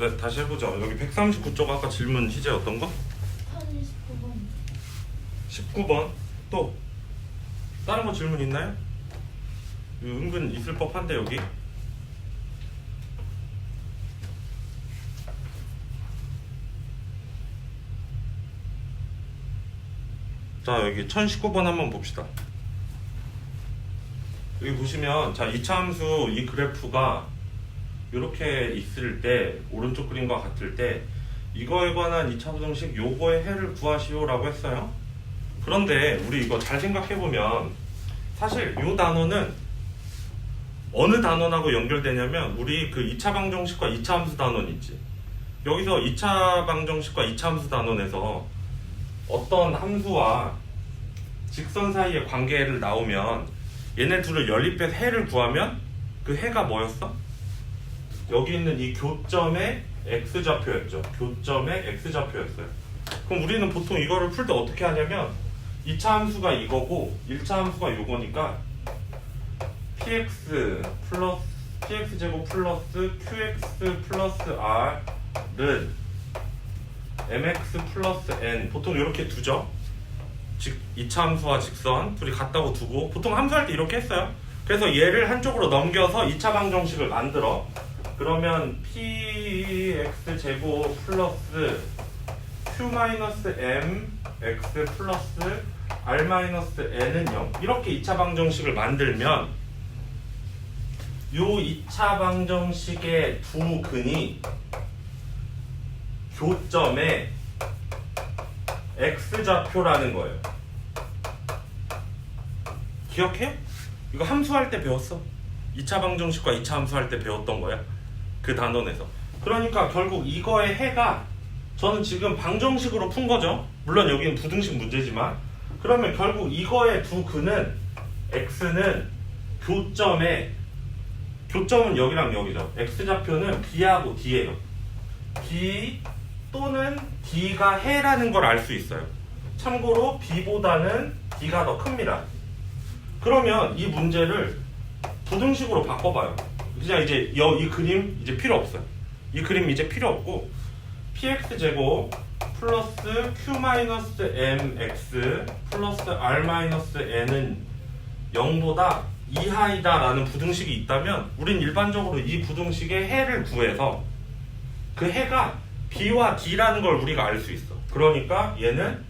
네, 다시 해보자. 여기 139쪽 아까 질문 희재 어떤 거? 19번. 19번. 또 다른 거 질문 있나요? 이거 은근 있을 법한데 여기. 자, 여기 1019번 한번 봅시다. 여기 보시면 자, 이차함수 이 그래프가 이렇게 있을 때 오른쪽 그림과 같을 때 이거에 관한 2차 부등식 요거의 해를 구하시오 라고 했어요. 그런데 우리 이거 잘 생각해보면 사실 요 단어는 어느 단원하고 연결되냐면 우리 그 2차 방정식과 2차 함수 단원 있지. 여기서 2차 방정식과 2차 함수 단원에서 어떤 함수와 직선 사이의 관계를 나오면 얘네 둘을 연립해서 해를 구하면 그 해가 뭐였어? 여기 있는 이 교점의 x좌표였죠. 교점의 x좌표였어요. 그럼 우리는 보통 이거를 풀 때 어떻게 하냐면 2차 함수가 이거고 1차 함수가 요거니까 px 제곱 플러스 qx 플러스 r은 mx 플러스 n 보통 이렇게 두죠. 2차 함수와 직선 둘이 같다고 두고 보통 함수할 때 이렇게 했어요. 그래서 얘를 한쪽으로 넘겨서 2차 방정식을 만들어. 그러면 px 제곱 플러스 q-mx 플러스 r-n은 0 이렇게 2차 방정식을 만들면 요 2차 방정식의 두 근이 교점의 x좌표라는 거예요. 기억해? 이거 함수할 때 배웠어. 2차 방정식과 2차 함수할 때 배웠던 거야. 그 단원에서. 그러니까 결국 이거의 해가 저는 지금 방정식으로 푼 거죠. 물론 여기는 부등식 문제지만 그러면 결국 이거의 두 근은 x는 교점은 여기랑 여기죠. x좌표는 b하고 d예요. b 또는 d가 해라는 걸 알 수 있어요. 참고로 b보다는 d가 더 큽니다. 그러면 이 문제를 부등식으로 바꿔봐요. 그냥 이제 이 그림 이제 필요 없어요. 이 그림 이제 필요 없고 px 제곱 플러스 q-mx 플러스 r-n은 0보다 이하이다 라는 부등식이 있다면 우린 일반적으로 이 부등식의 해를 구해서 그 해가 b와 d라는 걸 우리가 알 수 있어. 그러니까 얘는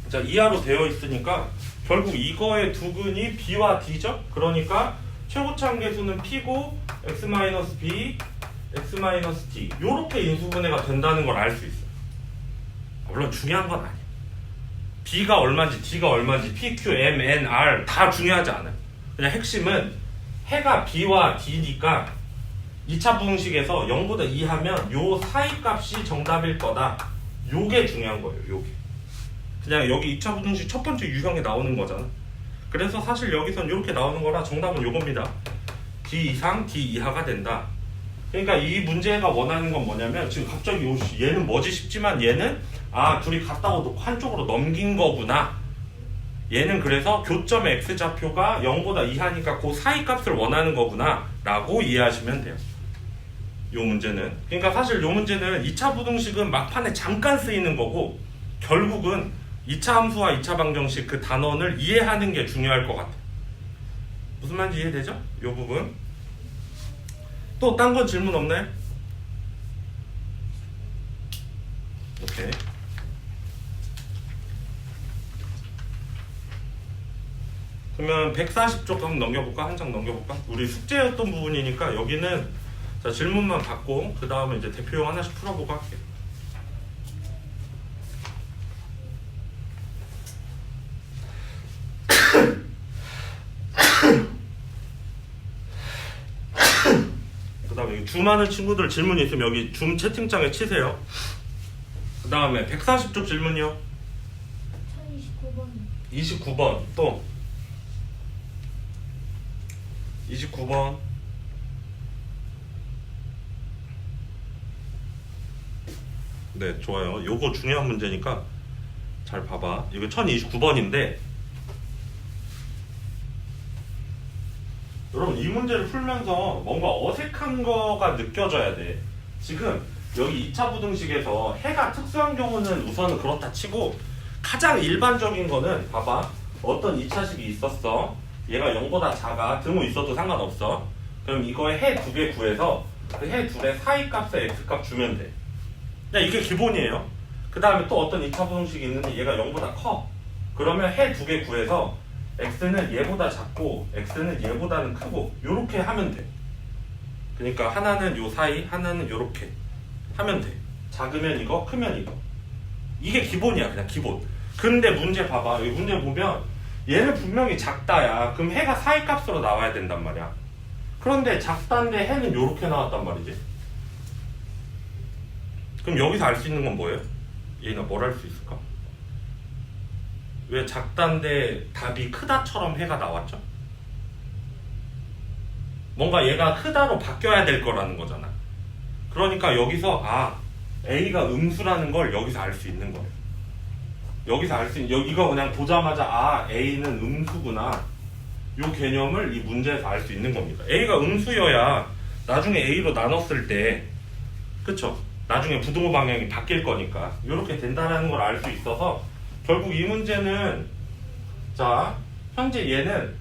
자, 이하로 되어 있으니까 결국 이거의 두 근이 b와 d죠? 그러니까 최고차 계수는 p고 x-b, x-d 요렇게 인수분해가 된다는 걸 알 수 있어요. 물론 중요한 건 아니에요. b가 얼마인지 d가 얼마인지 p, q, m, n, r 다 중요하지 않아요. 그냥 핵심은 해가 b와 d니까 2차 부등식에서 0보다 2하면 요 사이 값이 정답일 거다. 요게 중요한 거예요. 요게. 그냥 여기 2차 부등식 첫 번째 유형에 나오는 거잖아. 그래서 사실 여기선 이렇게 나오는 거라 정답은 요겁니다. D 이상, D 이하가 된다. 그러니까 이 문제가 원하는 건 뭐냐면 지금 갑자기 얘는 뭐지 싶지만 얘는 둘이 같다고 한쪽으로 넘긴 거구나. 얘는 그래서 교점의 x좌표가 0보다 이하니까 그 사이 값을 원하는 거구나 라고 이해하시면 돼요. 요 문제는. 그러니까 사실 요 문제는 2차 부등식은 막판에 잠깐 쓰이는 거고 결국은 2차 함수와 2차 방정식 그 단원을 이해하는 게 중요할 것 같아요. 무슨 말인지 이해되죠? 이 부분. 또 딴 건 질문 없나요? 오케이. 그러면 140쪽 한번 넘겨볼까? 한 장 넘겨볼까? 우리 숙제였던 부분이니까 여기는 자, 질문만 받고 그 다음에 이제 대표용 하나씩 풀어보고 할게요. 여기 줌 하는 친구들 질문 있으면 여기 줌 채팅창에 치세요. 그 다음에 140쪽 질문이요. 1029번. 29번 또 29번 네 좋아요. 요거 중요한 문제니까 잘 봐봐. 이거 1029번인데 여러분 이 문제를 풀면서 뭔가 어색한 거가 느껴져야 돼. 지금 여기 2차 부등식에서 해가 특수한 경우는 우선은 그렇다 치고 가장 일반적인 거는 봐봐. 어떤 2차식이 있었어. 얘가 0보다 작아. 등호 있어도 상관없어. 그럼 이거에 해 두 개 구해서 그 해 둘의 사이 값에 x값 주면 돼. 그냥 이게 기본이에요. 그 다음에 또 어떤 2차 부등식이 있는데 얘가 0보다 커. 그러면 해 두 개 구해서 x는 얘보다 작고 x는 얘보다는 크고 요렇게 하면 돼. 그러니까 하나는 요 사이 하나는 요렇게 하면 돼. 작으면 이거 크면 이거. 이게 기본이야. 그냥 기본. 근데 문제 봐봐. 이 문제 보면 얘는 분명히 작다야. 그럼 해가 사이 값으로 나와야 된단 말이야. 그런데 작다인데 해는 요렇게 나왔단 말이지. 그럼 여기서 알 수 있는 건 뭐예요? 얘나 뭘 할 수 있을까? 왜 작다인데 답이 크다처럼 해가 나왔죠? 뭔가 얘가 크다로 바뀌어야 될 거라는 거잖아. 그러니까 여기서 A가 음수라는 걸 여기서 알 수 있는 거예요. 여기서 알 수 있는, 이거 그냥 보자마자 A는 음수구나. 요 개념을 이 문제에서 알 수 있는 겁니다. A가 음수여야 나중에 A로 나눴을 때 그쵸? 나중에 부등호 방향이 바뀔 거니까 이렇게 된다는 걸 알 수 있어서 결국 이 문제는 자 현재 얘는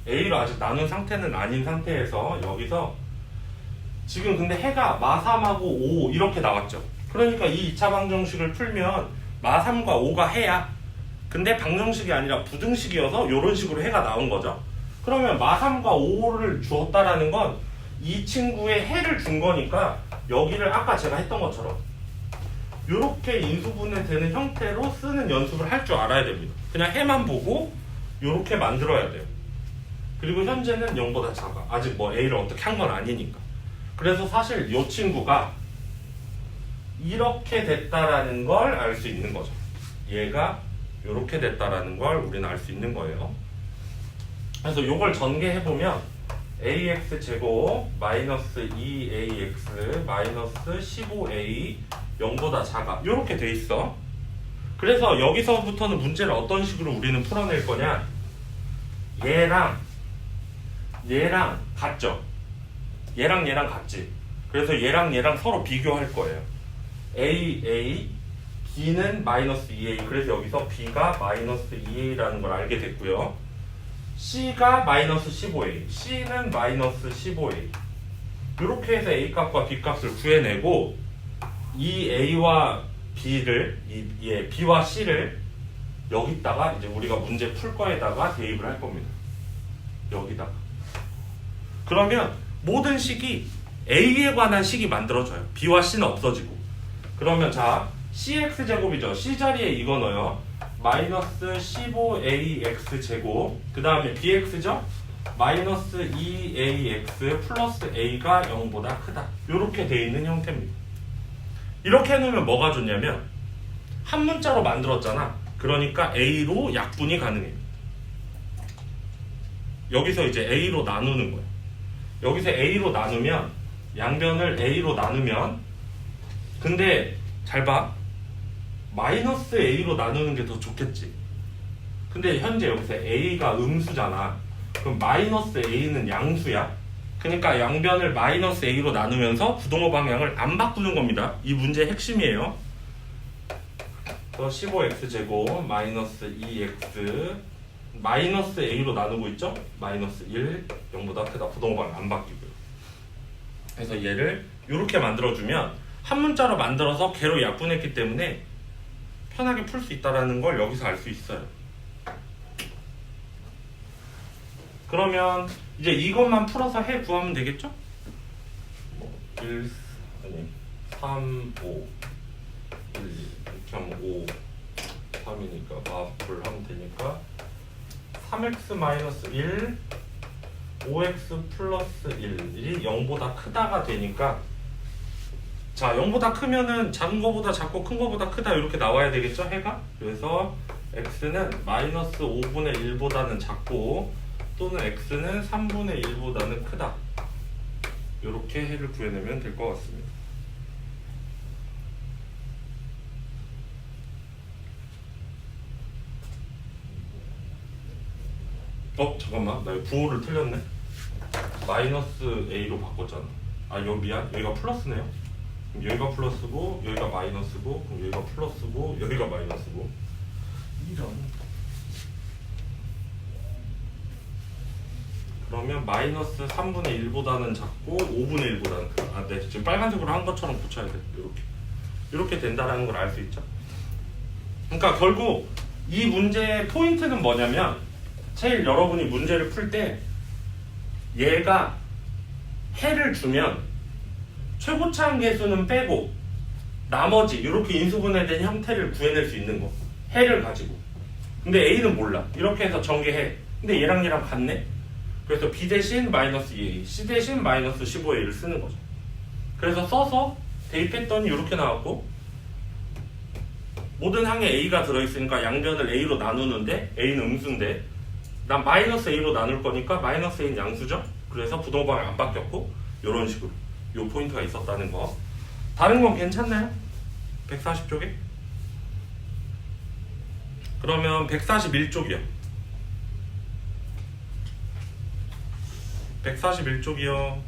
A로 아직 나눈 상태는 아닌 상태에서 여기서 지금 근데 해가 마3하고 5 이렇게 나왔죠. 그러니까 이 2차 방정식을 풀면 마3과 5가 해야 근데 방정식이 아니라 부등식이어서 이런 식으로 해가 나온 거죠. 그러면 마3과 5를 주었다라는 건 이 친구의 해를 준 거니까 여기를 아까 제가 했던 것처럼 이렇게 인수분해 되는 형태로 쓰는 연습을 할 줄 알아야 됩니다. 그냥 해만 보고 이렇게 만들어야 돼요. 그리고 현재는 0보다 작아. 아직 뭐 A를 어떻게 한 건 아니니까. 그래서 사실 이 친구가 이렇게 됐다라는 걸 알 수 있는 거죠. 얘가 이렇게 됐다라는 걸 우리는 알 수 있는 거예요. 그래서 이걸 전개해보면 ax 제곱 마이너스 2ax 마이너스 15a 0보다 작아 이렇게 돼 있어. 그래서 여기서부터는 문제를 어떤 식으로 우리는 풀어낼 거냐, 얘랑 같죠. 얘랑 같지. 그래서 얘랑 서로 비교할 거예요. a b는 마이너스 2a. 그래서 여기서 b가 마이너스 2a라는 걸 알게 됐고요. C가 마이너스 15A, C는 마이너스 15A. 이렇게 해서 A 값과 B 값을 구해내고 이 A와 B를, B와 C를 여기다가 이제 우리가 문제 풀 거에다가 대입을 할 겁니다. 여기다가. 그러면 모든 식이 A에 관한 식이 만들어져요. B와 C는 없어지고. 그러면 자, CX제곱이죠. C 자리에 이거 넣어요. 마이너스 15ax 제곱 그 다음에 bx죠? 마이너스 2ax 플러스 a가 0보다 크다. 이렇게 돼 있는 형태입니다. 이렇게 해놓으면 뭐가 좋냐면 한 문자로 만들었잖아. 그러니까 a로 약분이 가능해요. 여기서 이제 a로 나누는 거예요. 여기서 a로 나누면 양변을 a로 나누면 근데 잘 봐. 마이너스 a로 나누는 게 더 좋겠지. 근데 현재 여기서 a가 음수잖아. 그럼 마이너스 a는 양수야. 그러니까 양변을 마이너스 a로 나누면서 부동호 방향을 안 바꾸는 겁니다. 이 문제의 핵심이에요. 15x 제곱 마이너스 2x 마이너스 a로 나누고 있죠. 마이너스 1 0보다 크다. 부동호 방향 안 바뀌고요. 그래서 얘를 이렇게 만들어주면 한 문자로 만들어서 개로 약분했기 때문에 편하게 풀 수 있다는 걸 여기서 알 수 있어요. 그러면 이제 이것만 풀어서 해 구하면 되겠죠? 3, 5 1, 이렇게 하면 5 3이니까 마플 하면 되니까 3x-1 5x 플러스 1이 0보다 크다가 되니까 자 0보다 크면은 작은 거보다 작고 큰 거보다 크다 이렇게 나와야 되겠죠 해가? 그래서 x는 마이너스 5분의 1보다는 작고 또는 x는 3분의 1보다는 크다 이렇게 해를 구해내면 될 것 같습니다. 잠깐만 나 부호를 틀렸네. 마이너스 a로 바꿨잖아. 여기 미안 여기가 플러스네요. 그럼 여기가 플러스고 여기가 마이너스고 그럼 여기가 플러스고 여기가 마이너스고 이런. 그러면 마이너스 3분의 1보다는 작고 5분의 1보다는 크다. 네 지금 빨간색으로 한 것처럼 붙여야 돼. 이렇게 된다라는 걸 알 수 있죠. 그러니까 결국 이 문제의 포인트는 뭐냐면 제일 여러분이 문제를 풀 때 얘가 해를 주면 최고차항 계수는 빼고 나머지 이렇게 인수분해된 형태를 구해낼 수 있는 거 해를 가지고. 근데 A는 몰라. 이렇게 해서 전개해. 근데 얘랑 같네. 그래서 B 대신 마이너스 2A, C 대신 마이너스 15A를 쓰는 거죠. 그래서 써서 대입했더니 이렇게 나왔고 모든 항에 A가 들어있으니까 양변을 A로 나누는데 A는 음수인데 난 마이너스 A로 나눌 거니까 마이너스 A는 양수죠. 그래서 부동방이 안 바뀌었고 이런 식으로 요 포인트가 있었다는 거. 다른 건 괜찮나요? 140쪽에? 그러면 141쪽이요. 141쪽이요.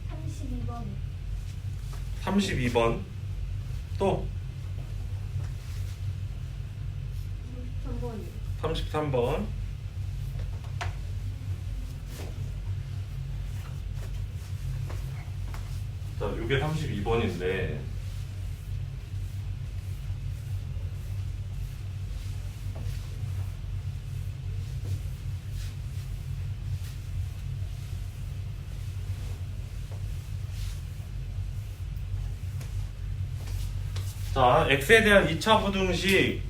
32번. 32번. 또 33번이요. 33번. 자, 이게 32번인데 자, x에 대한 2차 부등식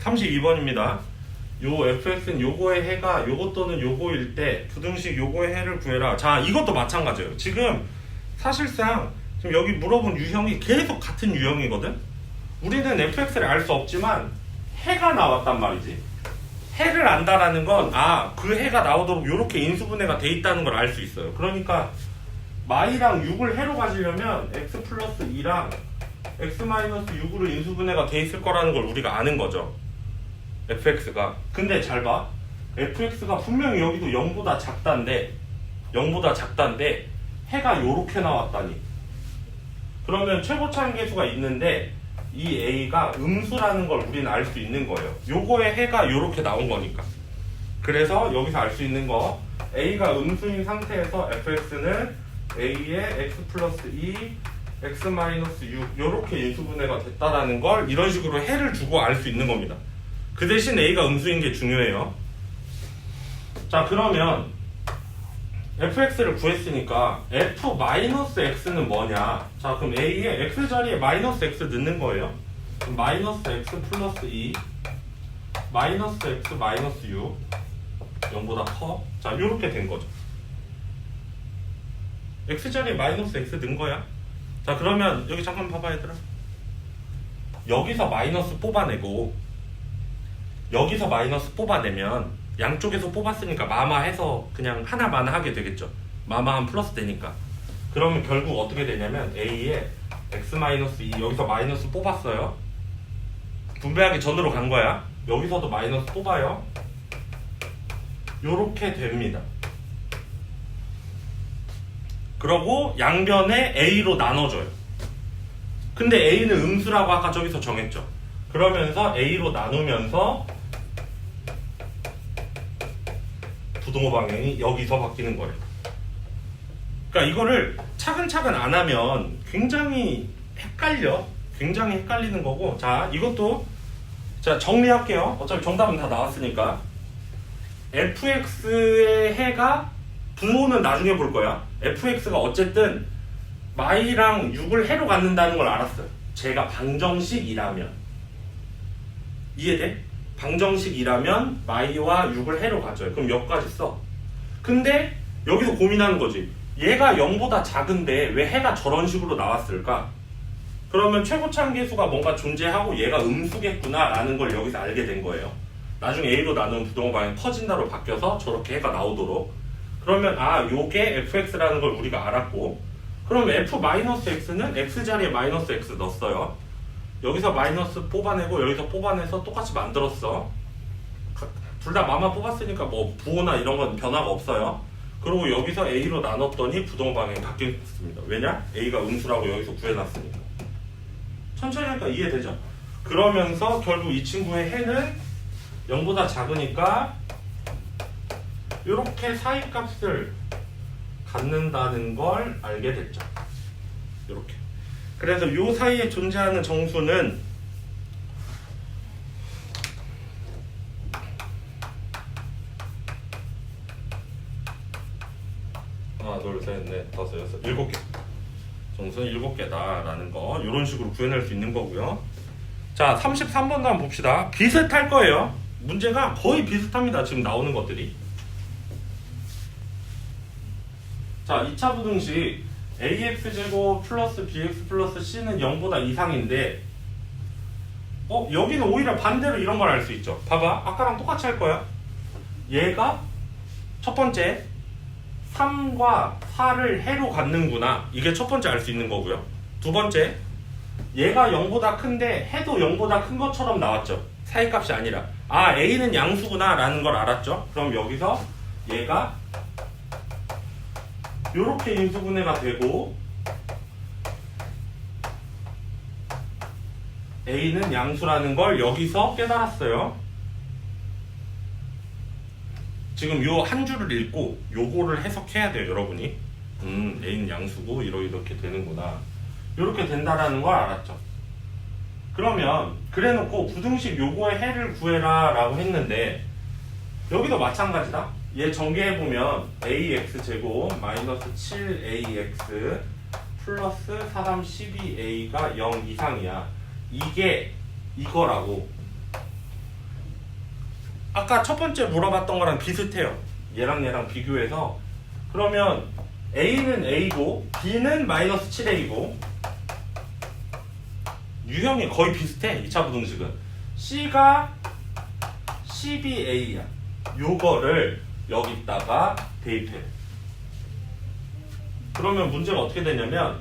32번입니다. 요 fx는 요거의 해가 요거 또는 요거일 때 부등식 요거의 해를 구해라. 자, 이것도 마찬가지예요. 지금 사실상 지금 여기 물어본 유형이 계속 같은 유형이거든. 우리는 fx를 알 수 없지만 해가 나왔단 말이지. 해를 안다라는 건 그 해가 나오도록 요렇게 인수분해가 돼 있다는 걸 알 수 있어요. 그러니까 마이랑 6을 해로 가지려면 x 플러스 2랑 x 마이너스 6으로 인수분해가 돼 있을 거라는 걸 우리가 아는 거죠. fx가. 근데 잘 봐. fx가 분명히 여기도 0보다 작단데 해가 요렇게 나왔다니. 그러면 최고차항 계수가 있는데 이 a가 음수라는 걸 우리는 알 수 있는 거예요. 요거의 해가 요렇게 나온 거니까. 그래서 여기서 알 수 있는 거 a가 음수인 상태에서 fx는 a의 x 플러스 2 x 마이너스 6 요렇게 인수분해가 됐다라는 걸 이런 식으로 해를 주고 알 수 있는 겁니다. 그 대신 a가 음수인 게 중요해요. 자, 그러면 fx를 구했으니까 f 마이너스 x는 뭐냐? 자, 그럼 a의 x 자리에 마이너스 x 넣는 거예요. 그럼 마이너스 x 플러스 2 마이너스 x 마이너스 6 0보다 커. 자, 요렇게 된 거죠. x 자리에 마이너스 x 넣은 거야. 자, 그러면 여기 잠깐 봐봐 얘들아. 여기서 마이너스 뽑아내고 여기서 마이너스 뽑아내면 양쪽에서 뽑았으니까 마마해서 그냥 하나만 하게 되겠죠. 마마하면 플러스 되니까. 그러면 결국 어떻게 되냐면 a에 x-2 여기서 마이너스 뽑았어요. 분배하기 전으로 간 거야. 여기서도 마이너스 뽑아요. 요렇게 됩니다. 그러고 양변에 a로 나눠줘요. 근데 a는 음수라고 아까 저기서 정했죠. 그러면서 a로 나누면서 부동호 방향이 여기서 바뀌는 거예요. 그러니까 이거를 차근차근 안 하면 굉장히 헷갈리는 거고. 자, 이것도 자 정리할게요. 어차피 정답은 다 나왔으니까. fx의 해가 부호는 나중에 볼 거야. fx가 어쨌든 마이랑 6을 해로 갖는다는 걸 알았어요. 제가 방정식이라면. 이해돼? 방정식이라면 마이와 6을 해로 가져요. 그럼 여기까지 써. 근데 여기서 고민하는 거지. 얘가 0보다 작은데 왜 해가 저런 식으로 나왔을까? 그러면 최고차항계수가 뭔가 존재하고 얘가 음수겠구나 라는 걸 여기서 알게 된 거예요. 나중에 A로 나누면 부동호 방향이 커진다로 바뀌어서 저렇게 해가 나오도록. 그러면 요게 fx라는 걸 우리가 알았고, 그럼 f-x는 x 자리에 마이너스 x 넣었어요. 여기서 마이너스 뽑아내고 여기서 뽑아내서 똑같이 만들었어. 둘 다 마마 뽑았으니까 뭐 부호나 이런 건 변화가 없어요. 그리고 여기서 A로 나눴더니 부동호 방향이 바뀌었습니다. 왜냐? A가 음수라고 여기서 구해놨으니까. 천천히 하니까 이해되죠? 그러면서 결국 이 친구의 해는 0보다 작으니까 이렇게 사이값을 갖는다는 걸 알게 됐죠. 이렇게. 그래서 이 사이에 존재하는 정수는 하나, 둘, 셋, 넷, 다섯, 여섯, 7개. 정수는 7개다라는 거 이런 식으로 구해낼 수 있는 거고요. 자, 33번도 한번 봅시다. 비슷할 거예요. 문제가 거의 비슷합니다. 지금 나오는 것들이. 자, 2차 부등식 ax제곱 플러스 bx 플러스 c는 0보다 이상인데 여기는 오히려 반대로 이런 걸 알 수 있죠. 봐봐. 아까랑 똑같이 할 거야. 얘가 첫 번째 3과 4를 해로 갖는구나. 이게 첫 번째 알 수 있는 거고요. 두 번째, 얘가 0보다 큰데 해도 0보다 큰 것처럼 나왔죠. 사이값이 아니라. A는 양수구나 라는 걸 알았죠. 그럼 여기서 얘가 요렇게 인수분해가 되고 A는 양수라는 걸 여기서 깨달았어요. 지금 요 한 줄을 읽고 요거를 해석해야 돼요, 여러분이. A는 양수고 이렇게 되는구나. 이렇게 된다라는 걸 알았죠. 그러면 그래놓고 부등식 요거의 해를 구해라 라고 했는데 여기도 마찬가지다. 얘 전개해보면 ax제곱 마이너스 7ax 플러스 4, 3, 12a가 0 이상이야. 이게 이거라고. 아까 첫 번째 물어봤던 거랑 비슷해요. 얘랑 비교해서. 그러면 a는 a고 b는 마이너스 7a고 유형이 거의 비슷해. 2차 부등식은 c가 12a야. 요거를 여기다가 대입해. 그러면 문제가 어떻게 되냐면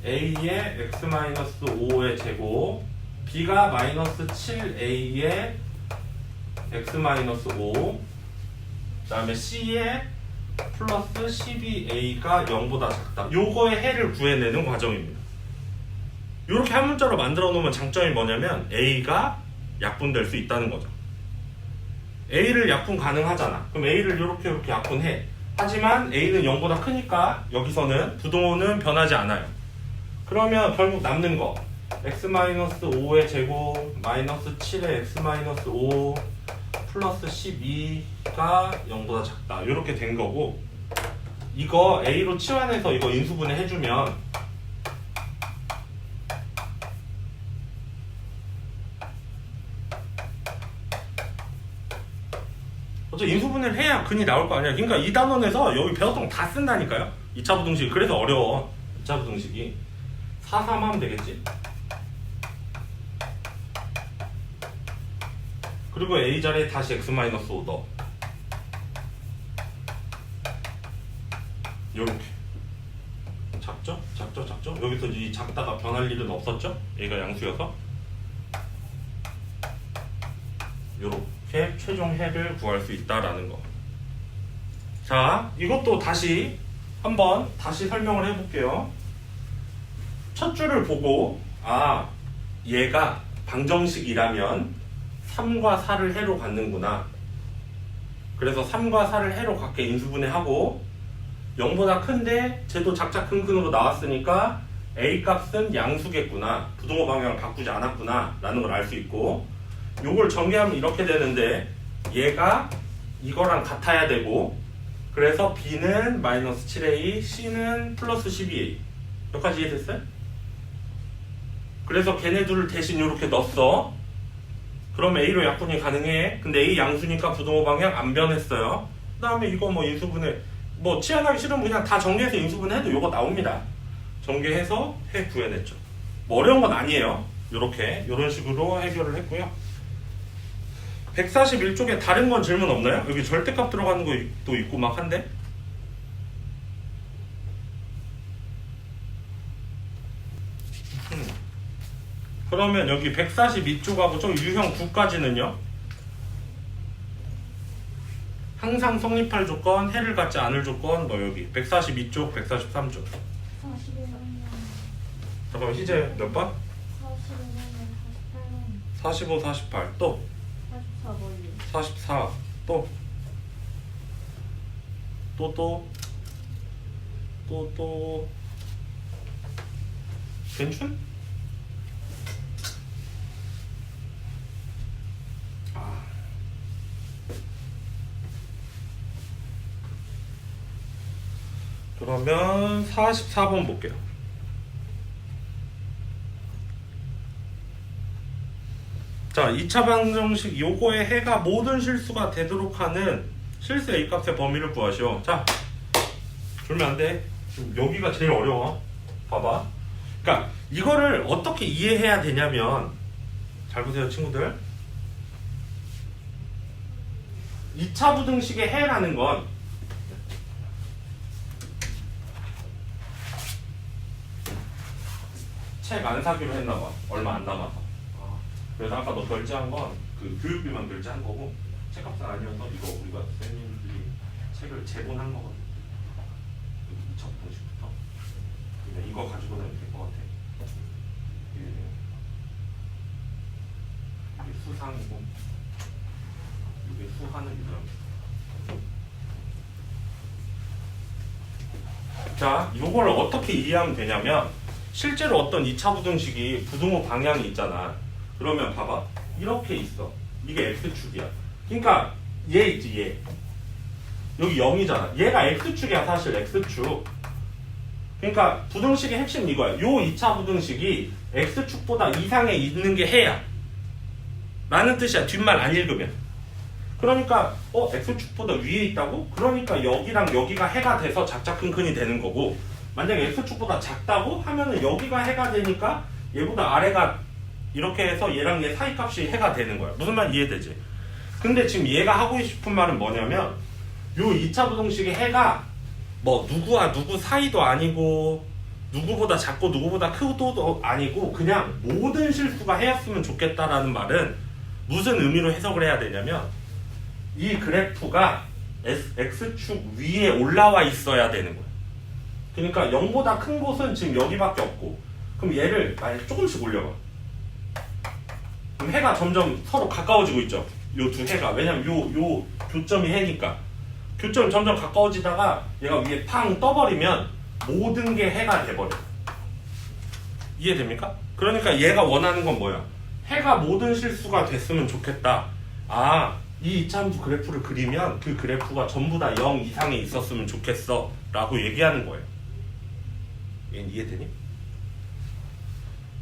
a의 x-5의 제곱 b가 마이너스 7a의 x-5 그 다음에 c의 플러스 12a가 0보다 작다. 요거의 해를 구해내는 과정입니다. 요렇게 한 문자로 만들어 놓으면 장점이 뭐냐면 a가 약분될 수 있다는 거죠. a를 약분 가능하잖아. 그럼 a를 요렇게 약분해. 하지만 a는 0보다 크니까 여기서는 부동호는 변하지 않아요. 그러면 결국 남는 거 x-5의 제곱 마이너스 7의 x-5 플러스 12가 0보다 작다. 이렇게 된 거고, 이거 a로 치환해서 이거 인수분해 해주면 어차피 인수분해를 해야 근이 나올 거 아니야. 그러니까 이 단원에서 여기 배웠던 거 다 쓴다니까요. 2차 부등식. 그래서 어려워. 2차 부등식이 4, 3 하면 되겠지. 그리고 a 자리에 다시 x-5 넣어. 요렇게. 작죠? 여기서 이 작다가 변할 일은 없었죠? 얘가 양수여서. 요렇게 최종 해를 구할 수 있다라는 거. 자, 이것도 다시 한번 설명을 해볼게요. 첫 줄을 보고 얘가 방정식이라면 3과 4를 해로 갖는구나. 그래서 3과 4를 해로 갖게 인수분해하고 0보다 큰데 쟤도 작작 큰근으로 나왔으니까 A 값은 양수겠구나. 부동호 방향을 바꾸지 않았구나 라는 걸 알 수 있고, 요걸 전개하면 이렇게 되는데 얘가 이거랑 같아야 되고, 그래서 B는 마이너스 7A, C는 플러스 12A. 여기까지 이해됐어요? 그래서 걔네 둘을 대신 이렇게 넣었어. 그럼 A로 약분이 가능해. 근데 A 양수니까 부등호 방향 안 변했어요. 그 다음에 이거 뭐 인수분해 뭐 치환하기 싫으면 그냥 다 정리해서 인수분해해도 이거 나옵니다. 전개해서 구해냈죠. 뭐 어려운 건 아니에요. 이런 식으로 해결을 했고요. 141쪽에 다른 건 질문 없나요? 여기 절대값 들어가는 것도 있고 막 한데. 그러면 여기 142쪽하고 저 유형 9까지는요? 항상 성립할 조건, 해를 갖지 않을 조건, 뭐 여기 142쪽, 143쪽. 41번이랑 잠깐만, 희재 몇 번? 45번이랑 48번 45, 48. 또 44번이 44. 또 괜춘? 그러면 44번 볼게요. 자, 2차 방정식 요거의 해가 모든 실수가 되도록 하는 실수 A값의 범위를 구하시오. 자, 줄면 안 돼. 지금 여기가 제일 어려워. 봐봐. 그러니까 이거를 어떻게 이해해야 되냐면, 잘 보세요 친구들. 2차 부등식의 해라는 건 책 안 사기로 했나봐. 얼마 안 남아서. 그래서 아까 너 결제한 건 그 교육비만 결제한 거고 책값은 아니어서 이거 우리가 선생님들이 책을 제본한 거거든. 2차 부등식부터. 그냥 이거 가지고 다니면 될 것 같아. 이게 수상이고 이게 수하는 유형. 자, 이걸 어떻게 이해하면 되냐면 실제로 어떤 2차 부등식이 부등호 방향이 있잖아. 그러면 봐봐. 이렇게 있어. 이게 X축이야. 그러니까 얘 있지, 얘. 여기 0이잖아. 얘가 X축이야, 사실 X축. 그러니까 부등식의 핵심 이거야. 요 2차 부등식이 X축보다 이상에 있는 게 해야. 라는 뜻이야. 뒷말 안 읽으면. 그러니까 X축보다 위에 있다고? 그러니까 여기랑 여기가 해가 돼서 작작큰큰이 되는 거고, 만약에 X축보다 작다고 하면은 여기가 해가 되니까 얘보다 아래가 이렇게 해서 얘랑 얘 사이값이 해가 되는 거야. 무슨 말 이해되지? 근데 지금 얘가 하고 싶은 말은 뭐냐면 요 2차 부등식의 해가 뭐 누구와 누구 사이도 아니고 누구보다 작고 누구보다 크고도 아니고 그냥 모든 실수가 해였으면 좋겠다라는 말은 무슨 의미로 해석을 해야 되냐면 이 그래프가 X축 위에 올라와 있어야 되는 거야. 그러니까 0보다 큰 곳은 지금 여기밖에 없고, 그럼 얘를 만약 조금씩 올려봐. 그럼 해가 점점 서로 가까워지고 있죠. 요 두 해가. 왜냐면 요 교점이 해니까. 교점이 점점 가까워지다가 얘가 위에 팡 떠버리면 모든 게 해가 돼버려. 이해됩니까? 그러니까 얘가 원하는 건 뭐야? 해가 모든 실수가 됐으면 좋겠다. 이 이차함수 그래프를 그리면 그 그래프가 전부 다 0 이상에 있었으면 좋겠어 라고 얘기하는 거예요. 얘는 이해되니?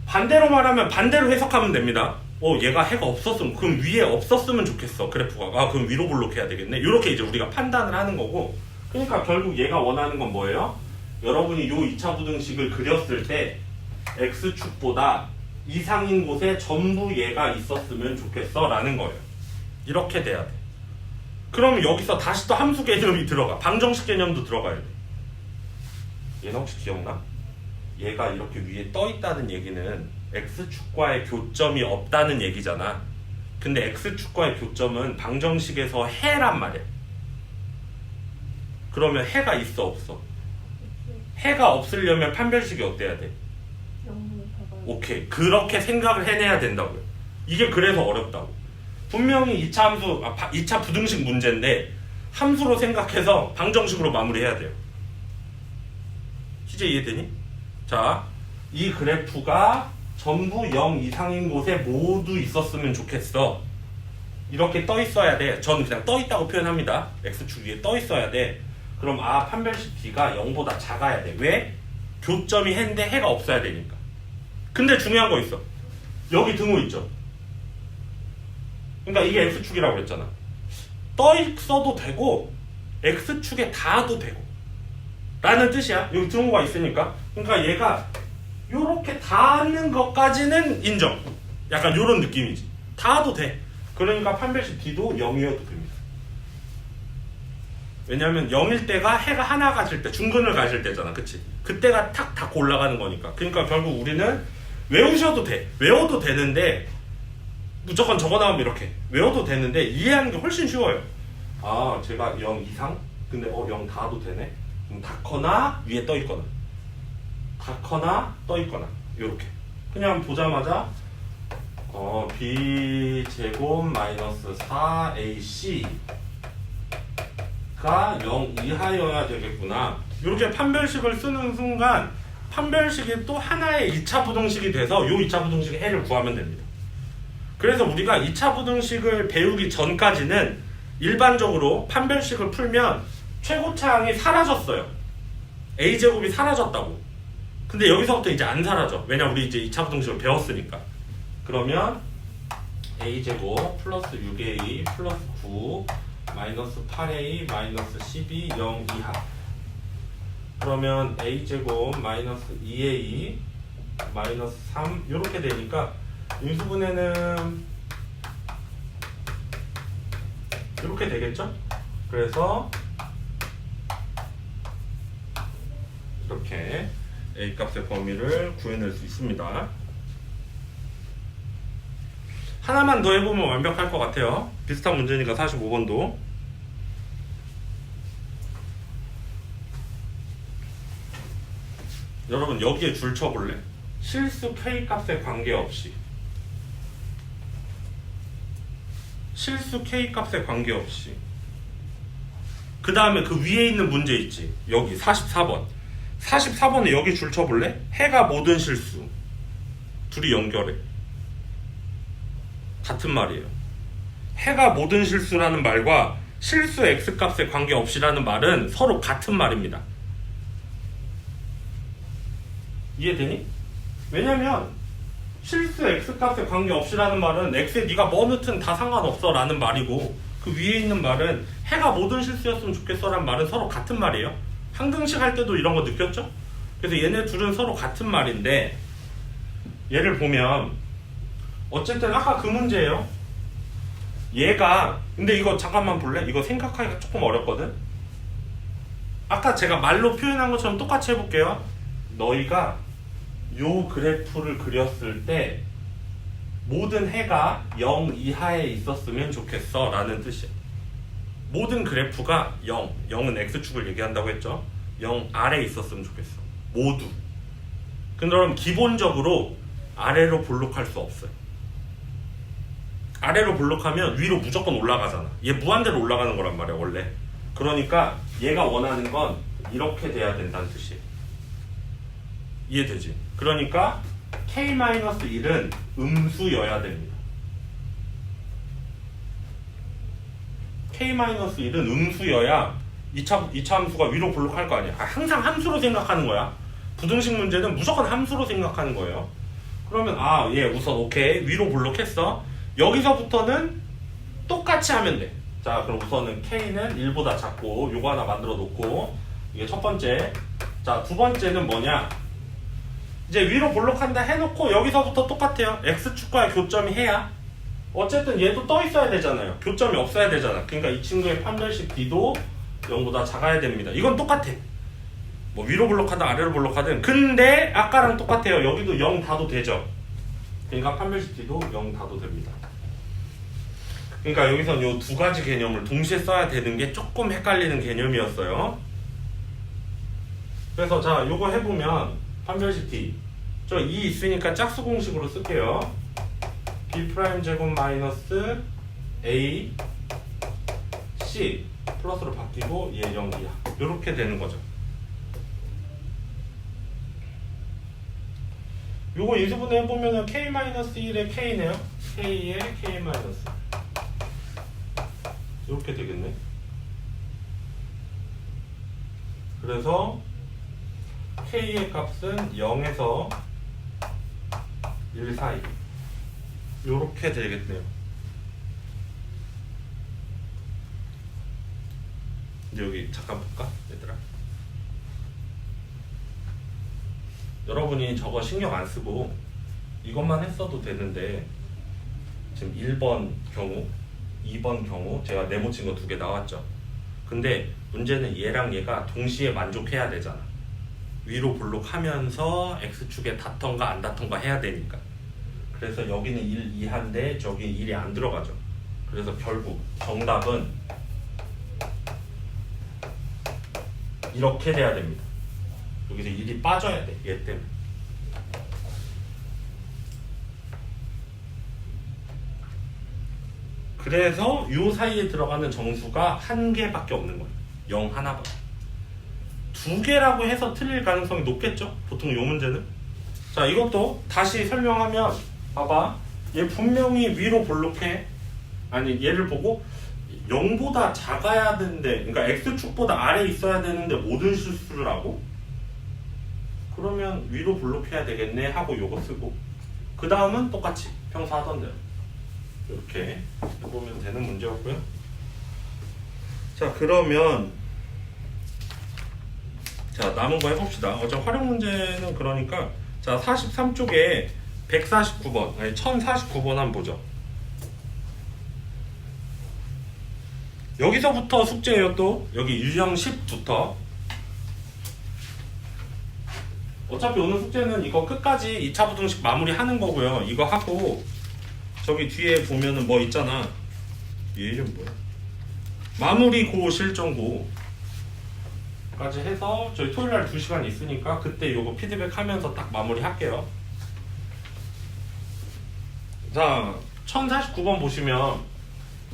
반대로 말하면 반대로 해석하면 됩니다. 얘가 해가 없었으면, 그럼 위에 없었으면 좋겠어 그래프가. 그럼 위로 볼록해야 되겠네. 이렇게 이제 우리가 판단을 하는 거고, 그러니까 결국 얘가 원하는 건 뭐예요? 여러분이 요 2차 부등식을 그렸을 때 X축보다 이상인 곳에 전부 얘가 있었으면 좋겠어 라는 거예요. 이렇게 돼야 돼. 그럼 여기서 다시 또 함수 개념이 들어가. 방정식 개념도 들어가야 돼. 얘는 혹시 기억나? 얘가 이렇게 위에 떠 있다는 얘기는 X축과의 교점이 없다는 얘기잖아. 근데 X축과의 교점은 방정식에서 해란 말이야. 그러면 해가 있어 없어? 해가 없으려면 판별식이 어때야 돼? 오케이. 그렇게 생각을 해내야 된다고요. 이게 그래서 어렵다고. 분명히 2차 함수, 2차 부등식 문제인데 함수로 생각해서 방정식으로 마무리해야 돼요. 이제 이해되니? 자, 이 그래프가 전부 0 이상인 곳에 모두 있었으면 좋겠어. 이렇게 떠 있어야 돼. 저는 그냥 떠 있다고 표현합니다. X축 위에 떠 있어야 돼. 그럼 판별식 B가 0보다 작아야 돼. 왜? 교점이 해인데 해가 없어야 되니까. 근데 중요한 거 있어. 여기 등호 있죠? 그러니까 이게 x축이라고 그랬잖아. 떠 있어도 되고 x축에 닿아도 되고 라는 뜻이야. 여기 등호가 있으니까. 그러니까 얘가 요렇게 닿는 것까지는 인정. 약간 요런 느낌이지. 닿아도 돼. 그러니까 판별식 D도 0이어도 됩니다. 왜냐면 0일 때가 해가 하나 가질 때, 중근을 가질 때잖아. 그치? 그때가 탁 닿고 올라가는 거니까. 그러니까 결국 우리는 외우셔도 돼. 외워도 되는데 무조건 적어 나오면 이렇게 외워도 되는데 이해하는 게 훨씬 쉬워요. 아, 제가 0 이상? 근데 0 닿아도 되네? 그럼 닿거나 위에 떠 있거나 닿거나 떠 있거나 요렇게 그냥 보자마자 b제곱 마이너스 4ac가 0 이하여야 되겠구나. 이렇게 판별식을 쓰는 순간 판별식이 또 하나의 2차 부등식이 돼서 요 2차 부등식의 해를 구하면 됩니다. 그래서 우리가 2차 부등식을 배우기 전까지는 일반적으로 판별식을 풀면 최고차항이 사라졌어요. a제곱이 사라졌다고. 근데 여기서부터 이제 안 사라져. 왜냐 우리 이제 2차 부등식을 배웠으니까. 그러면 a제곱 플러스 6a 플러스 9 마이너스 8a 마이너스 12 0 이하. 그러면 a제곱 마이너스 2a 마이너스 3 이렇게 되니까 인수분해는 이렇게 되겠죠? 그래서 이렇게 a 값의 범위를 구해낼 수 있습니다. 하나만 더 해보면 완벽할 것 같아요. 비슷한 문제니까 45번도. 여러분 여기에 줄 쳐볼래? 실수 k 값에 관계없이 실수 k 값에 관계없이 그 다음에 그 위에 있는 문제 있지. 여기 44번 44번에 여기 줄 쳐볼래? 해가 모든 실수 둘이 연결해. 같은 말이에요. 해가 모든 실수라는 말과 실수 x값에 관계없이라는 말은 서로 같은 말입니다. 이해되니? 왜냐면 실수 x값에 관계없이라는 말은 x에 네가 뭐 넣든 다 상관없어 라는 말이고 그 위에 있는 말은 해가 모든 실수였으면 좋겠어 라는 말은 서로 같은 말이에요. 항등식 할 때도 이런 거 느꼈죠? 그래서 얘네 둘은 서로 같은 말인데 얘를 보면 어쨌든 아까 그 문제예요. 얘가 근데 이거 잠깐만 볼래? 이거 생각하기가 조금 어렵거든? 아까 제가 말로 표현한 것처럼 똑같이 해볼게요. 너희가 요 그래프를 그렸을 때 모든 해가 0 이하에 있었으면 좋겠어 라는 뜻이야. 모든 그래프가 0은 x축을 얘기한다고 했죠. 0 아래에 있었으면 좋겠어. 모두. 그럼 기본적으로 아래로 볼록할 수 없어요. 아래로 볼록하면 위로 무조건 올라가잖아. 얘 무한대로 올라가는 거란 말이야 원래. 그러니까 얘가 원하는 건 이렇게 돼야 된다는 뜻이에요. 이해되지? 그러니까 k-1은 음수여야 됩니다. k-1은 음수여야 2차 함수가 위로 볼록할 거 아니야. 항상 함수로 생각하는 거야. 부등식 문제는 무조건 함수로 생각하는 거예요. 그러면 얘 우선 오케이 위로 볼록했어. 여기서부터는 똑같이 하면 돼. 자 그럼 우선은 k는 1보다 작고 요거 하나 만들어 놓고 이게 첫 번째. 자 두 번째는 뭐냐, 이제 위로 볼록한다 해놓고 여기서부터 똑같아요. x축과의 교점이 해야 어쨌든 얘도 떠 있어야 되잖아요. 교점이 없어야 되잖아. 그러니까 이 친구의 판별식 D도 0보다 작아야 됩니다. 이건 똑같아. 뭐 위로 볼록하든 아래로 볼록하든. 근데 아까랑 똑같아요. 여기도 0 다도 되죠. 그러니까 판별식 D도 0 다도 됩니다. 그러니까 여기선 요 두 가지 개념을 동시에 써야 되는 게 조금 헷갈리는 개념이었어요. 그래서 자 요거 해보면 판별식 D 저 2 있으니까 짝수 공식으로 쓸게요. B' 제곱 마이너스 A C 플러스로 바뀌고 얘 0 이하 요렇게 되는 거죠. 요거 인수분해 해보면은 K-1의 K네요. K의 K- 이렇게 되겠네. 그래서 K의 값은 0에서 1 사이 요렇게 되겠네요. 근데 여기 잠깐 볼까 얘들아? 여러분이 저거 신경 안 쓰고 이것만 했어도 되는데 지금 1번 경우 2번 경우 제가 네모친 거 2개 나왔죠. 근데 문제는 얘랑 얘가 동시에 만족해야 되잖아. 위로 볼록하면서 X축에 닿던가 안 닿던가 해야 되니까. 그래서 여기는 1 이하인데 저기 1이 안 들어가죠. 그래서 결국 정답은 이렇게 돼야 됩니다. 여기서 1이 빠져야 돼. 얘 때문에. 그래서 요 사이에 들어가는 정수가 1개밖에 없는 거예요. 0 하나밖에. 2개라고 해서 틀릴 가능성이 높겠죠? 보통 요 문제는. 자, 이것도 다시 설명하면 봐봐. 얘 분명히 위로 볼록해. 아니, 얘를 보고 0보다 작아야 되는데, 그러니까 X축보다 아래에 있어야 되는데 모든 실수를 하고, 그러면 위로 볼록해야 되겠네 하고 요거 쓰고, 그 다음은 똑같이 평소하던 대로 이렇게 해보면 되는 문제였고요. 자, 그러면 자, 남은 거 해봅시다. 어차피 활용 문제는 그러니까, 자, 43쪽에 149번, 아니 1049번 한번 보죠. 여기서부터 숙제예요. 또 여기 유형 10부터. 어차피 오늘 숙제는 이거 끝까지 2차 부등식 마무리하는 거고요. 이거 하고 저기 뒤에 보면은 뭐 있잖아. 얘 이름 뭐야? 마무리 고 실전고 까지 해서 저희 토요일날 2시간 있으니까 그때 요거 피드백 하면서 딱 마무리 할게요. 자, 1049번 보시면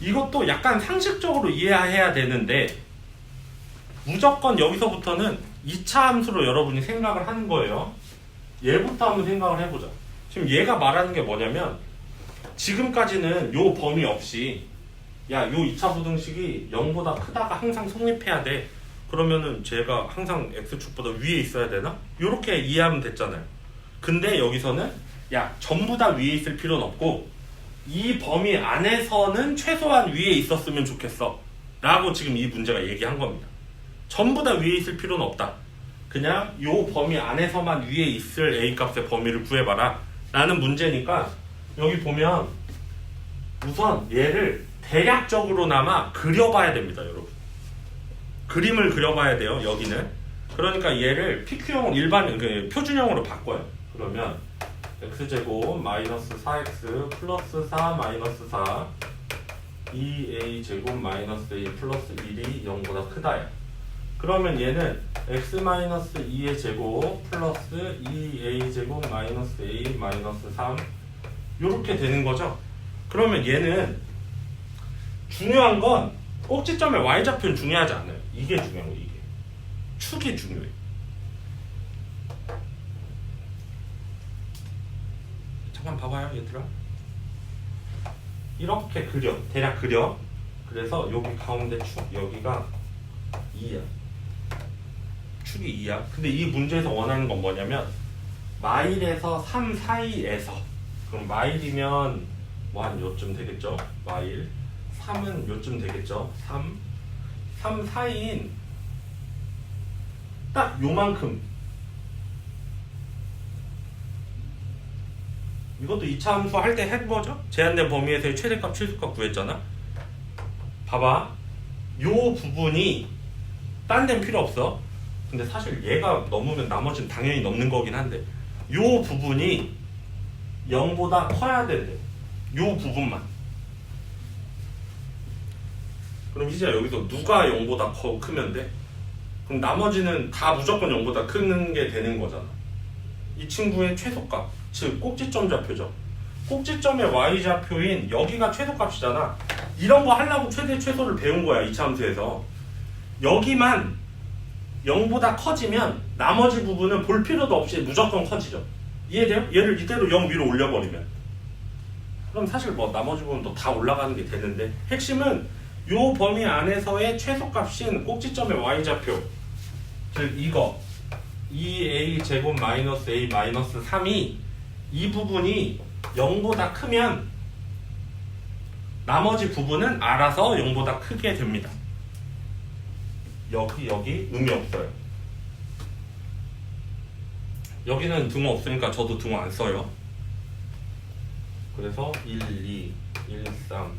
이것도 약간 상식적으로 이해해야 되는데 무조건 여기서부터는 2차 함수로 여러분이 생각을 하는 거예요. 얘부터 한번 생각을 해보자. 지금 얘가 말하는 게 뭐냐면 지금까지는 요 범위 없이 야, 요 2차 부등식이 0보다 크다가 항상 성립해야 돼. 그러면은 제가 항상 X축보다 위에 있어야 되나? 요렇게 이해하면 됐잖아요. 근데 여기서는 야, 전부 다 위에 있을 필요는 없고 이 범위 안에서는 최소한 위에 있었으면 좋겠어 라고 지금 이 문제가 얘기한 겁니다. 전부 다 위에 있을 필요는 없다. 그냥 요 범위 안에서만 위에 있을 A 값의 범위를 구해봐라 라는 문제니까 여기 보면 우선 얘를 대략적으로나마 그려봐야 됩니다. 여러분, 그림을 그려봐야 돼요. 여기는. 그러니까 얘를 PQ형으로 일반 표준형으로 바꿔요. 그러면 x제곱 마이너스 4x 플러스 4 마이너스 4 2a제곱 마이너스 a 플러스 1이 0보다 크다야. 그러면 얘는 x 마이너스 2의 제곱 플러스 2a제곱 마이너스 a 마이너스 3 요렇게 되는 거죠. 그러면 얘는 중요한 건 꼭지점의 y좌표는 중요하지 않아요. 이게 중요한 거예요. 이게 축이 중요해. 잠깐 봐봐요 얘들아. 이렇게 그려, 대략 그려. 그래서 여기 가운데 축, 여기가 2야. 축이 2야. 근데 이 문제에서 원하는 건 뭐냐면 마일에서 3 사이에서, 그럼 마일이면 뭐 한 요쯤 되겠죠. 마일 3은 요쯤 되겠죠. 3 사이인 딱 요만큼. 이것도 2차 함수 할 때 해보죠. 제한된 범위에서의 최대값 최소값 구했잖아. 봐봐, 요 부분이 딴 데는 필요 없어. 근데 사실 얘가 넘으면 나머지는 당연히 넘는 거긴 한데 요 부분이 0보다 커야 된대. 요 부분만. 그럼 이제 여기서 누가 0보다 크면 돼? 그럼 나머지는 다 무조건 0보다 크는 게 되는 거잖아. 이 친구의 최소값, 즉 꼭지점 좌표죠. 꼭지점의 y좌표인 여기가 최소값이잖아. 이런 거 하려고 최대 최소를 배운 거야. 2차 함수에서. 여기만 0보다 커지면 나머지 부분은 볼 필요도 없이 무조건 커지죠. 이해돼요? 얘를 이대로 0 위로 올려버리면 그럼 사실 뭐 나머지 부분도 다 올라가는 게 되는데, 핵심은 요 범위 안에서의 최소값인 꼭지점의 y좌표, 즉 이거 2a 제곱 마이너스 a 마이너스 3이 이 부분이 0보다 크면 나머지 부분은 알아서 0보다 크게 됩니다. 여기 의미 없어요. 여기는 등호 없으니까 저도 등호 안 써요. 그래서 1, 2, 1, 3,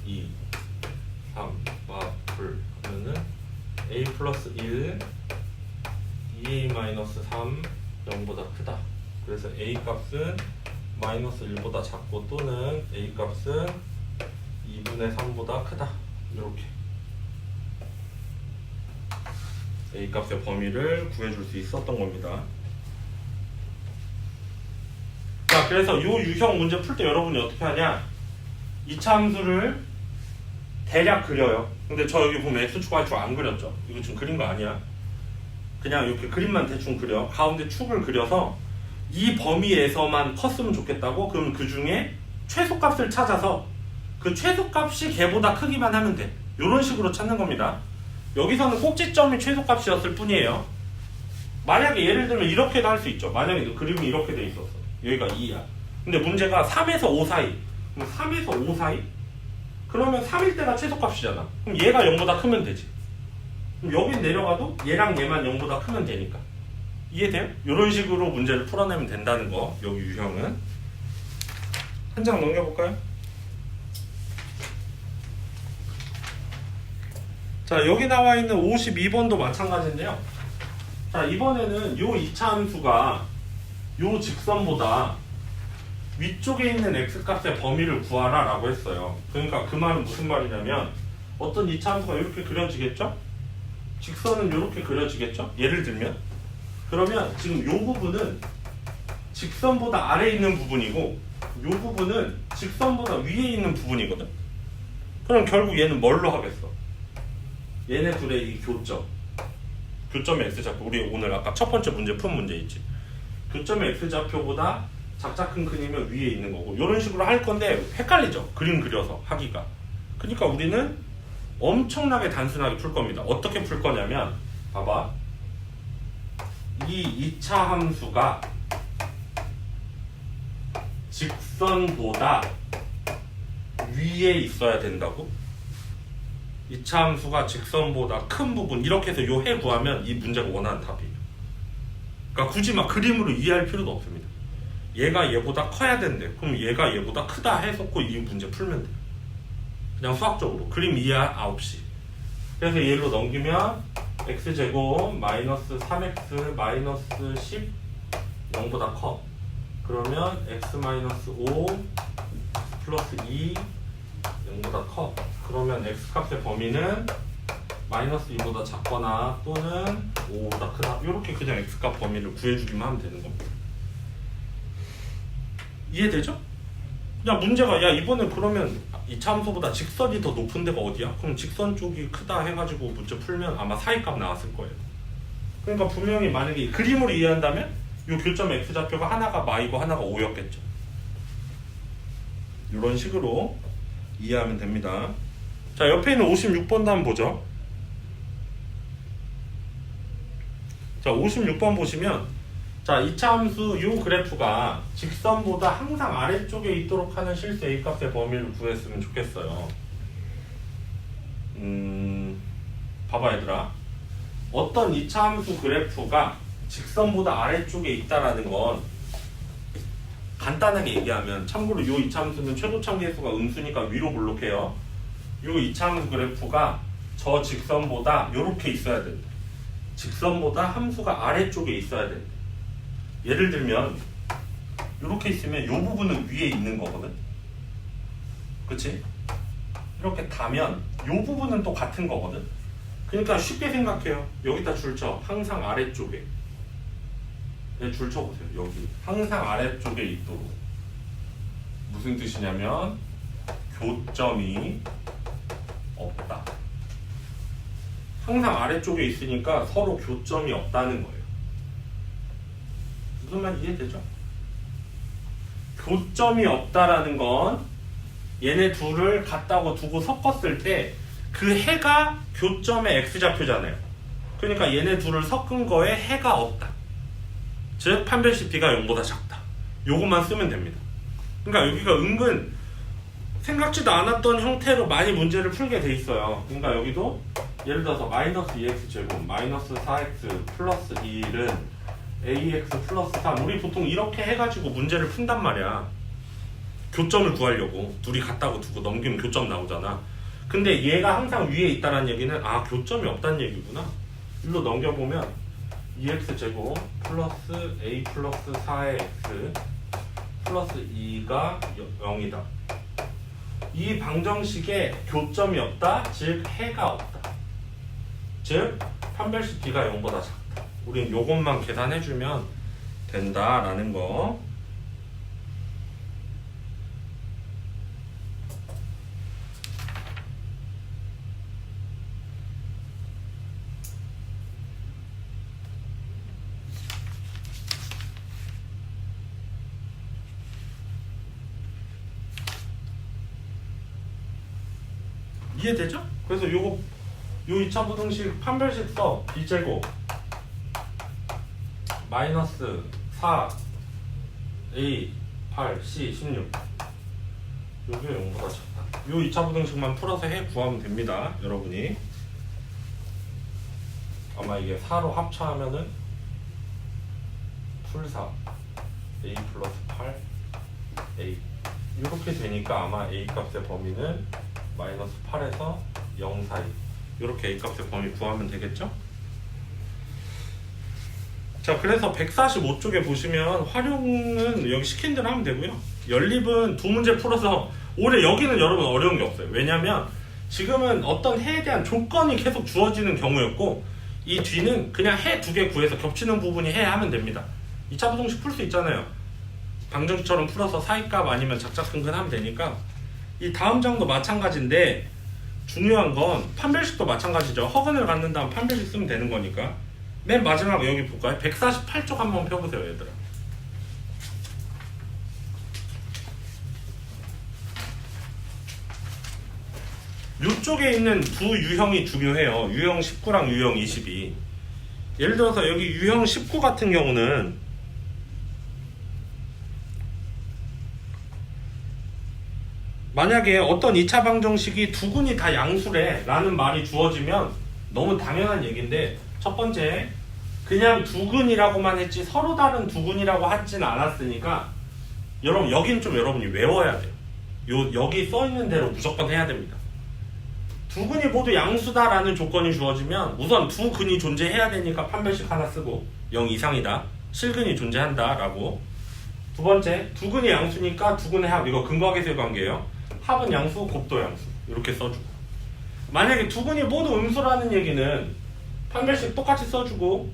2, 3 마플 하면은 a 플러스 1 2a 마이너스 3 0보다 크다. 그래서 a 값은 마이너스 1보다 작고 또는 a 값은 2분의 3보다 크다. 이렇게 a 값의 범위를 구해줄 수 있었던 겁니다. 자, 그래서 이 유형 문제 풀 때 여러분이 어떻게 하냐? 이차 함수를 대략 그려요. 근데 저 여기 보면 x축, y축 안 그렸죠? 이거 지금 그린 거 아니야. 그냥 이렇게 그림만 대충 그려. 가운데 축을 그려서 이 범위에서만 컸으면 좋겠다고. 그럼 그 중에 최소값을 찾아서 그 최소값이 걔보다 크기만 하면 돼. 이런 식으로 찾는 겁니다. 여기서는 꼭지점이 최소값이었을 뿐이에요. 만약에 예를 들면 이렇게도 할 수 있죠. 만약에 그림이 이렇게 돼 있었어. 여기가 2야. 근데 문제가 3에서 5 사이. 그럼 3에서 5 사이? 그러면 3일 때가 최소값이잖아. 그럼 얘가 0보다 크면 되지. 그럼 여긴 내려가도 얘랑 얘만 0보다 크면 되니까. 이해돼요? 이런 식으로 문제를 풀어내면 된다는 거. 여기 유형은. 한 장 넘겨볼까요? 자, 여기 나와 있는 52번도 마찬가지인데요. 자, 이번에는 요 2차 함수가 요 직선보다 위쪽에 있는 x값의 범위를 구하라 라고 했어요. 그러니까 그 말은 무슨 말이냐면 어떤 2차 함수가 이렇게 그려지겠죠? 직선은 이렇게 그려지겠죠? 예를 들면 그러면 지금 요 부분은 직선보다 아래에 있는 부분이고 요 부분은 직선보다 위에 있는 부분이거든. 그럼 결국 얘는 뭘로 하겠어? 얘네 둘의 이 교점의 x좌표. 우리 오늘 아까 첫 번째 문제 푼 문제 있지. 교점의 x좌표보다 작자 큰 크기면 위에 있는 거고 이런 식으로 할 건데 헷갈리죠? 그림 그려서 하기가. 그러니까 우리는 엄청나게 단순하게 풀 겁니다. 어떻게 풀 거냐면 봐봐. 이 2차 함수가 직선보다 위에 있어야 된다고? 2차 함수가 직선보다 큰 부분 이렇게 해서 요 해 구하면 이 문제가 원하는 답이에요. 그러니까 굳이 막 그림으로 이해할 필요도 없습니다. 얘가 얘보다 커야 된대. 그럼 얘가 얘보다 크다 해놓고 이 문제 풀면 돼. 그냥 수학적으로. 그림 이해 9시. 그래서 얘로 넘기면 x제곱 마이너스 3x 마이너스 10 0보다 커. 그러면 x 마이너스 5 플러스 2 0보다 커. 그러면 x값의 범위는 마이너스 2보다 작거나 또는 5보다 크다. 이렇게 그냥 x값 범위를 구해주기만 하면 되는 겁니다. 이해되죠? 야, 문제가 야 이번에 그러면 이 함수보다 직선이 더 높은 데가 어디야? 그럼 직선 쪽이 크다 해가지고 문제 풀면 아마 사이값 나왔을 거예요. 그러니까 분명히 만약에 그림으로 이해한다면 이 교점의 x좌표가 하나가 마이고 하나가 5였겠죠. 이런 식으로 이해하면 됩니다. 자, 옆에 있는 56번도 한번 보죠. 자, 56번 보시면 자, 2차 함수 이 그래프가 직선보다 항상 아래쪽에 있도록 하는 실수 A값의 범위를 구했으면 좋겠어요. 봐봐 얘들아. 어떤 2차 함수 그래프가 직선보다 아래쪽에 있다라는 건 간단하게 얘기하면 참고로 이 2차 함수는 최고참 계수가 음수니까 위로 볼록해요. 이 2차 함수 그래프가 저 직선보다 이렇게 있어야 된다. 직선보다 함수가 아래쪽에 있어야 된다. 예를 들면 이렇게 있으면 이 부분은 위에 있는 거거든. 그치? 이렇게 다면 이 부분은 또 같은 거거든. 그러니까 쉽게 생각해요. 여기다 줄 쳐. 항상 아래쪽에. 네, 줄 쳐보세요. 여기 항상 아래쪽에 있도록. 무슨 뜻이냐면 교점이 없다. 항상 아래쪽에 있으니까 서로 교점이 없다는 거예요. 무슨 말 이해되죠? 교점이 없다라는 건 얘네 둘을 갖다가 두고 섞었을 때 그 해가 교점의 x좌표잖아요. 그러니까 얘네 둘을 섞은 거에 해가 없다. 즉 판별식 b가 0보다 작다. 요것만 쓰면 됩니다. 그러니까 여기가 은근 생각지도 않았던 형태로 많이 문제를 풀게 돼 있어요. 그러니까 여기도 예를 들어서 마이너스 2x 제곱 마이너스 4x 플러스 1은 ax 플러스 3 우리 보통 이렇게 해가지고 문제를 푼단 말이야. 교점을 구하려고 둘이 같다고 두고 넘기면 교점 나오잖아. 근데 얘가 항상 위에 있다는 얘기는 아 교점이 없다는 얘기구나. 일로 넘겨보면 2x 제곱 플러스 a 플러스 4의 x 플러스 2가 0이다. 이 방정식에 교점이 없다, 즉 해가 없다. 즉 판별식 b가 0보다 작다. 우린 요것만 계산해주면 된다라는 거. 이해되죠? 그래서 요 2차 부등식 판별식 써 b제곱 마이너스 4 a 8 c 16 요게 0보다 작다. 요 2차 부등식만 풀어서 해 구하면 됩니다. 여러분이 아마 이게 4로 합쳐하면은 풀4 a 플러스 8 a 이렇게 되니까 아마 a 값의 범위는 마이너스 8에서 0 사이 이렇게 a 값의 범위 구하면 되겠죠? 자, 그래서 145쪽에 보시면 활용은 여기 시킨 대로 하면 되고요. 연립은 두 문제 풀어서 올해 여기는 여러분 어려운 게 없어요. 왜냐면 지금은 어떤 해에 대한 조건이 계속 주어지는 경우였고 이 뒤는 그냥 해 두 개 구해서 겹치는 부분이 해야 하면 됩니다. 2차 부등식 풀 수 있잖아요. 방정식처럼 풀어서 사이값 아니면 작작근근 하면 되니까 이 다음 장도 마찬가지인데 중요한 건 판별식도 마찬가지죠. 허근을 갖는 다음 판별식 쓰면 되는 거니까. 맨 마지막 여기 볼까요? 148쪽 한번 펴보세요, 얘들아. 이쪽에 있는 두 유형이 중요해요. 유형 19랑 유형 22. 예를 들어서 여기 유형 19 같은 경우는 만약에 어떤 2차 방정식이 두 근이 다 양수래 라는 말이 주어지면 너무 당연한 얘기인데 첫 번째 그냥 두 근이라고만 했지 서로 다른 두 근이라고 하진 않았으니까 여러분 여긴 좀 여러분이 외워야 돼요. 여기 써있는 대로 무조건 해야 됩니다. 두 근이 모두 양수다라는 조건이 주어지면 우선 두 근이 존재해야 되니까 판별식 하나 쓰고 0 이상이다 실근이 존재한다 라고. 두 번째 두 근이 양수니까 두 근의 합 이거 근거계수의 관계예요. 합은 양수, 곱도 양수 이렇게 써주고 만약에 두 근이 모두 음수라는 얘기는 판별식 똑같이 써주고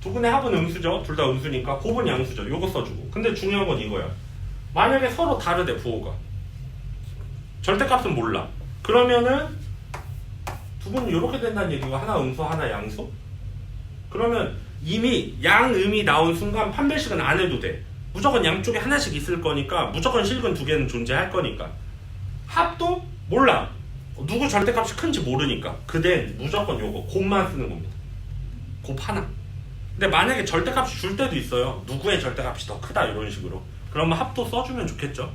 두 근의 합은 음수죠. 둘 다 음수니까 곱은 양수죠. 요거 써주고 근데 중요한 건 이거야. 만약에 서로 다르대 부호가 절대값은 몰라. 그러면은 두 근이 이렇게 된다는 얘기가 하나 음수 하나 양수? 그러면 이미 양음이 나온 순간 판별식은 안 해도 돼. 무조건 양쪽에 하나씩 있을 거니까 무조건 실근 두 개는 존재할 거니까. 합도 몰라. 누구 절대값이 큰지 모르니까. 그땐 무조건 요거 곱만 쓰는 겁니다. 곱 하나. 근데 만약에 절대값이 줄 때도 있어요. 누구의 절대값이 더 크다 이런 식으로. 그러면 합도 써주면 좋겠죠.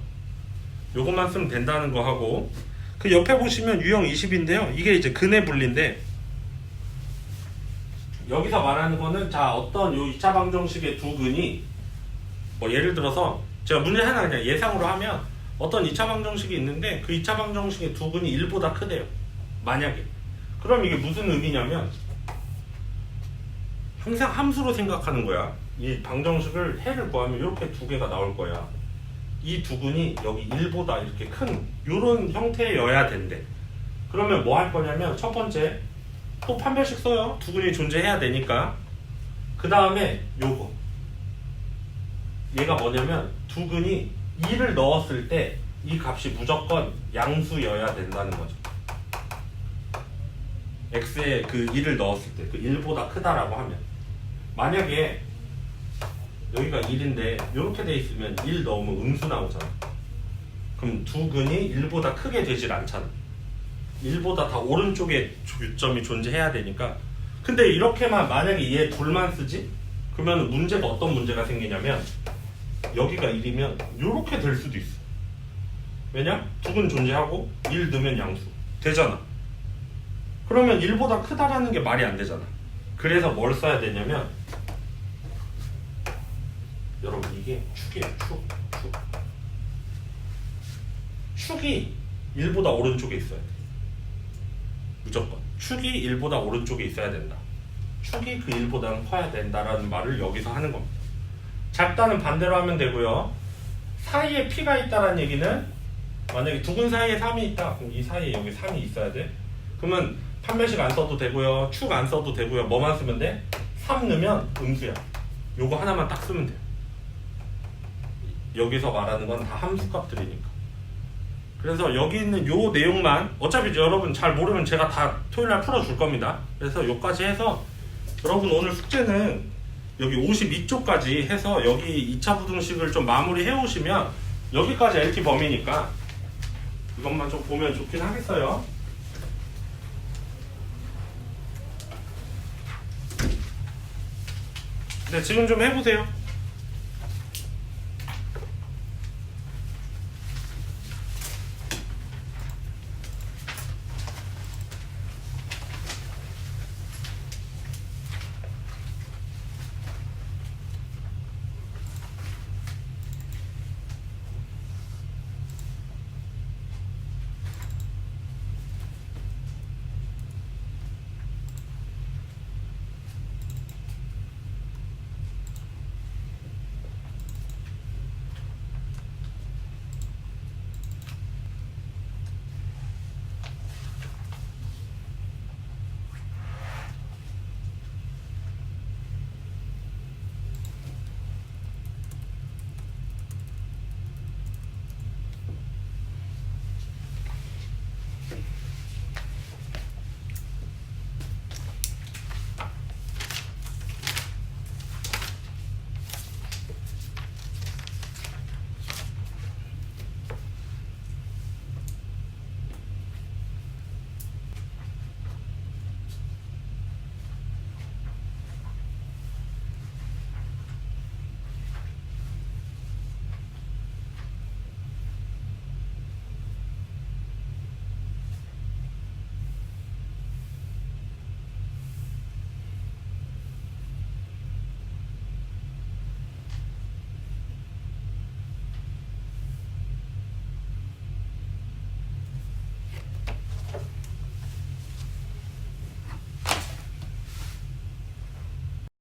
요것만 쓰면 된다는 거 하고 그 옆에 보시면 유형 20인데요. 이게 이제 근의 분리인데 여기서 말하는 거는 자 어떤 요 2차 방정식의 두 근이 뭐 예를 들어서 제가 문제 하나 그냥 예상으로 하면 어떤 2차 방정식이 있는데 그 2차 방정식의 두 근이 1보다 크대요. 만약에. 그럼 이게 무슨 의미냐면 항상 함수로 생각하는 거야. 이 방정식을 해를 구하면 이렇게 두 개가 나올 거야. 이 두 근이 여기 1보다 이렇게 큰 이런 형태여야 된대. 그러면 뭐 할 거냐면 첫 번째 또 판별식 써요. 두 근이 존재해야 되니까. 그 다음에 요거 얘가 뭐냐면 두 근이 2를 넣었을 때 이 값이 무조건 양수여야 된다는 거죠. x에 그 2를 넣었을 때 그 1보다 크다라고 하면 만약에 여기가 1인데 이렇게 돼 있으면 1 넣으면 음수 나오잖아. 그럼 두 근이 1보다 크게 되질 않잖아. 1보다 다 오른쪽에 교점이 존재해야 되니까. 근데 이렇게만 만약에 얘 둘만 쓰지? 그러면 문제가 어떤 문제가 생기냐면 여기가 1이면 이렇게 될 수도 있어. 왜냐? 두근 존재하고 1 넣으면 양수 되잖아. 그러면 1보다 크다라는 게 말이 안 되잖아. 그래서 뭘 써야 되냐면 여러분 이게 축이에요. 축이 1보다 오른쪽에 있어야 돼. 무조건 축이 1보다 오른쪽에 있어야 된다. 축이 그 1보다는 커야 된다라는 말을 여기서 하는 겁니다. 작다는 반대로 하면 되고요. 사이에 P가 있다라는 얘기는 만약에 두근 사이에 3이 있다. 그럼 이 사이에 여기 3이 있어야 돼. 그러면 판별식 안 써도 되고요. 축 안 써도 되고요. 뭐만 쓰면 돼? 3 넣으면 음수야. 요거 하나만 딱 쓰면 돼요. 여기서 말하는 건 다 함수 값들이니까. 그래서 여기 있는 요 내용만 어차피 여러분 잘 모르면 제가 다 토요일날 풀어줄 겁니다. 그래서 요까지 해서 여러분 오늘 숙제는 여기 52쪽까지 해서 여기 2차 부등식을 좀 마무리 해오시면 여기까지 LT 범위니까 이것만 좀 보면 좋긴 하겠어요. 네, 지금 좀 해보세요.